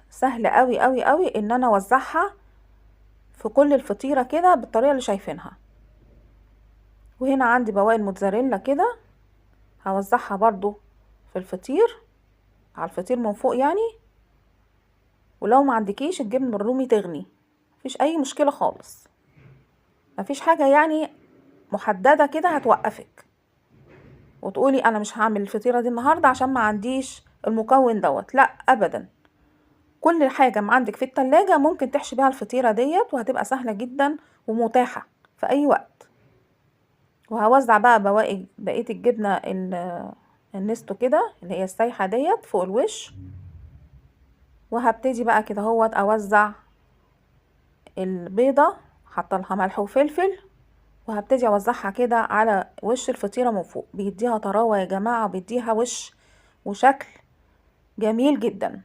سهل قوي قوي قوي ان انا اوزعها في كل الفطيرة كده بالطريقة اللي شايفينها. وهنا عندي بواقي الموتزاريلا كده، هوزعها برضو في الفطير، على الفطير من فوق يعني. ولو ما عندكيش الجبن الرومي تغني، مفيش اي مشكلة خالص، مفيش حاجة يعني محددة كده هتوقفك وتقولي انا مش هعمل الفطيرة دي النهاردة عشان ما عنديش المكون دوت. لا ابدا، كل حاجة ما عندك في التلاجة ممكن تحشي بيها الفطيرة ديت، وهتبقى سهلة جدا ومتاحة في اي وقت. وهوزع بقى بقية الجبنة النستو كده اللي هي السايحة ديت فوق الوش. وهبتدي بقى كده هوت اوزع البيضة، حاطه لها ملح وفلفل، وهبتدي اوزعها كده على وش الفطيرة من فوق. بيديها طراوة يا جماعة، وبيديها وش وشكل جميل جدا.